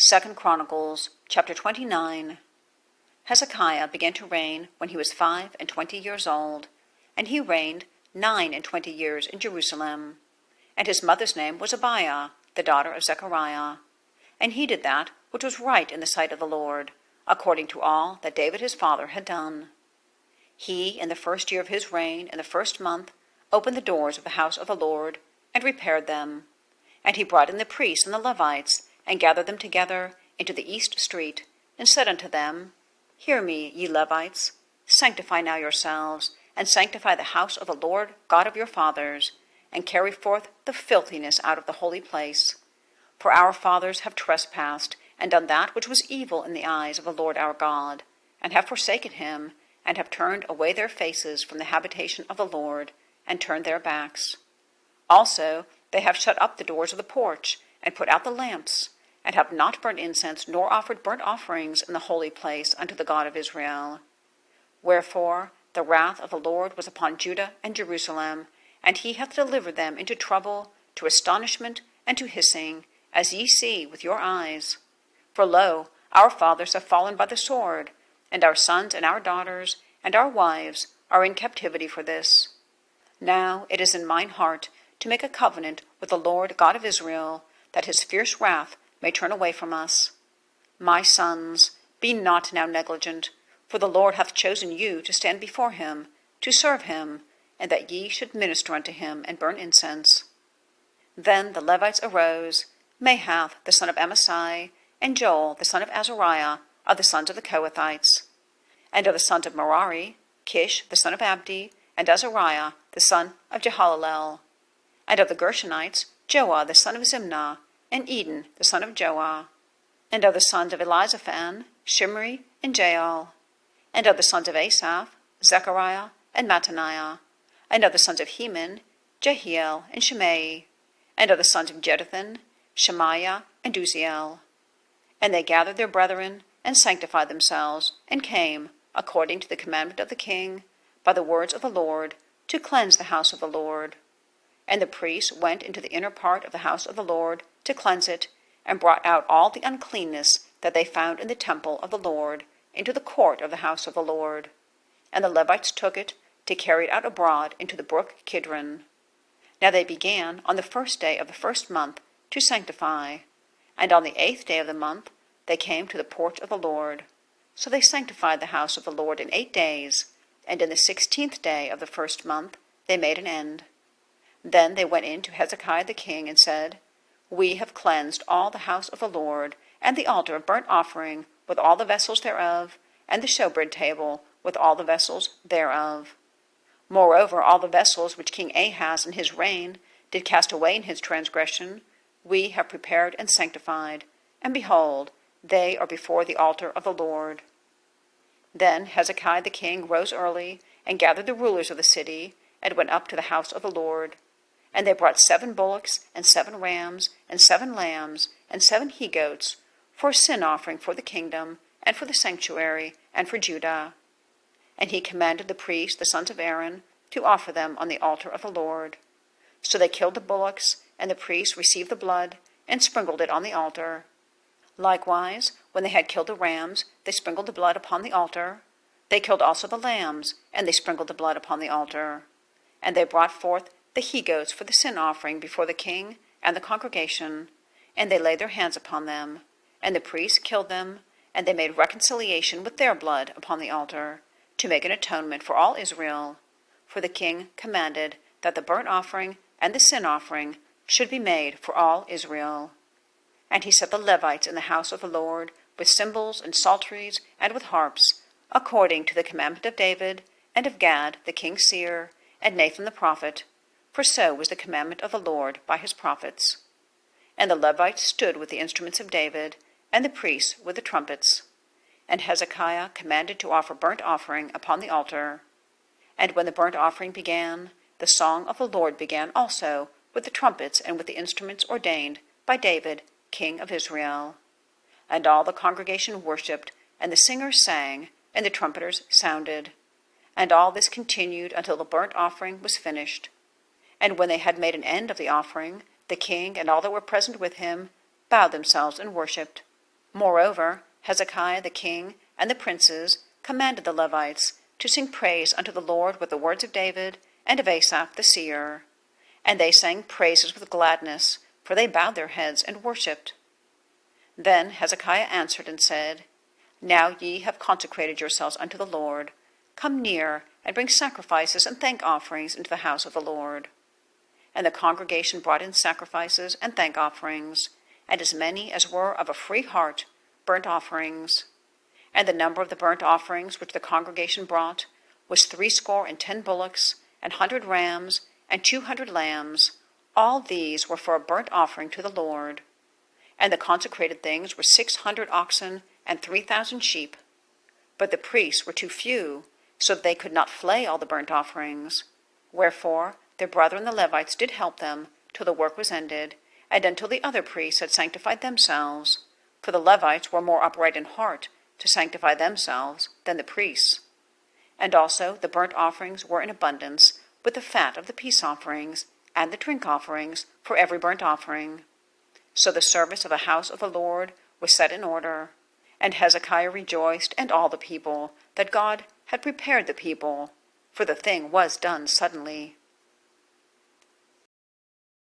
2 Chronicles, chapter 29. Hezekiah began to reign when he was 25 years old, and he reigned 29 years in Jerusalem. And his mother's name was Abijah, the daughter of Zechariah. And he did that which was right in the sight of the Lord, according to all that David his father had done. He, in the first year of his reign, in the first month, opened the doors of the house of the Lord, and repaired them. And he brought in the priests and the Levites, and gathered them together into the east street, and said unto them, Hear me, ye Levites, sanctify now yourselves, and sanctify the house of the Lord God of your fathers, and carry forth the filthiness out of the holy place. For our fathers have trespassed, and done that which was evil in the eyes of the Lord our God, and have forsaken him, and have turned away their faces from the habitation of the Lord, and turned their backs. Also they have shut up the doors of the porch, and put out the lamps, and have not burnt incense nor offered burnt offerings in the holy place unto the God of Israel. Wherefore the wrath of the Lord was upon Judah and Jerusalem, and he hath delivered them into trouble, to astonishment, and to hissing, as ye see with your eyes. For lo, our fathers have fallen by the sword, and our sons and our daughters and our wives are in captivity for this. Now it is in mine heart to make a covenant with the Lord God of Israel, that his fierce wrath may turn away from us. My sons, be not now negligent, for the Lord hath chosen you to stand before him, to serve him, and that ye should minister unto him and burn incense. Then the Levites arose, Mahath the son of Amasai, and Joel the son of Azariah, of the sons of the Kohathites. And of the sons of Merari, Kish the son of Abdi, and Azariah the son of Jehalalel. And of the Gershonites, Joah the son of Zimnah, and Eden the son of Joah. And of the sons of Elizaphan, Shimri and Jael. And of the sons of Asaph, Zechariah and Mattaniah. And of the sons of Heman, Jehiel and Shimei. And of the sons of Jeduthun, Shemaiah and Uziel. And they gathered their brethren, and sanctified themselves, and came, according to the commandment of the king, by the words of the Lord, to cleanse the house of the Lord. And the priests went into the inner part of the house of the Lord to cleanse it, and brought out all the uncleanness that they found in the temple of the Lord into the court of the house of the Lord. And the Levites took it to carry it out abroad into the brook Kidron. Now they began on the first day of the first month to sanctify, and on the 8th day of the month they came to the porch of the Lord. So they sanctified the house of the Lord in 8 days, and in the 16th day of the first month they made an end. Then they went in to Hezekiah the king, and said, We have cleansed all the house of the Lord, and the altar of burnt offering, with all the vessels thereof, and the showbread table, with all the vessels thereof. Moreover, all the vessels which King Ahaz in his reign did cast away in his transgression, we have prepared and sanctified, and behold, they are before the altar of the Lord. Then Hezekiah the king rose early, and gathered the rulers of the city, and went up to the house of the Lord. And they brought 7 bullocks, and 7 rams, and 7 lambs, and 7 he-goats, for a sin offering for the kingdom, and for the sanctuary, and for Judah. And he commanded the priests, the sons of Aaron, to offer them on the altar of the Lord. So they killed the bullocks, and the priests received the blood, and sprinkled it on the altar. Likewise, when they had killed the rams, they sprinkled the blood upon the altar. They killed also the lambs, and they sprinkled the blood upon the altar. And they brought forth the he-goats for the sin offering before the king and the congregation, and they laid their hands upon them. And the priests killed them, and they made reconciliation with their blood upon the altar, to make an atonement for all Israel. For the king commanded that the burnt offering and the sin offering should be made for all Israel. And he set the Levites in the house of the Lord, with cymbals and psalteries, and with harps, according to the commandment of David, and of Gad the king's seer, and Nathan the prophet, for so was the commandment of the Lord by his prophets. And the Levites stood with the instruments of David, and the priests with the trumpets. And Hezekiah commanded to offer burnt offering upon the altar. And when the burnt offering began, the song of the Lord began also, with the trumpets and with the instruments ordained by David, king of Israel. And all the congregation worshipped, and the singers sang, and the trumpeters sounded. And all this continued until the burnt offering was finished. And when they had made an end of the offering, the king and all that were present with him bowed themselves and worshipped. Moreover, Hezekiah the king and the princes commanded the Levites to sing praise unto the Lord with the words of David and of Asaph the seer. And they sang praises with gladness, for they bowed their heads and worshipped. Then Hezekiah answered and said, Now ye have consecrated yourselves unto the Lord. Come near, and bring sacrifices and thank offerings into the house of the Lord. And the congregation brought in sacrifices and thank offerings, and as many as were of a free heart, burnt offerings. And the number of the burnt offerings which the congregation brought was 60 bullocks, and 100 rams, and 200 lambs. All these were for a burnt offering to the Lord. And the consecrated things were 600 oxen, and 3,000 sheep. But the priests were too few, so that they could not flay all the burnt offerings. Wherefore their brethren the Levites did help them till the work was ended, and until the other priests had sanctified themselves. For the Levites were more upright in heart to sanctify themselves than the priests. And also the burnt offerings were in abundance, with the fat of the peace offerings, and the drink offerings for every burnt offering. So the service of the house of the Lord was set in order. And Hezekiah rejoiced, and all the people, that God had prepared the people, for the thing was done suddenly.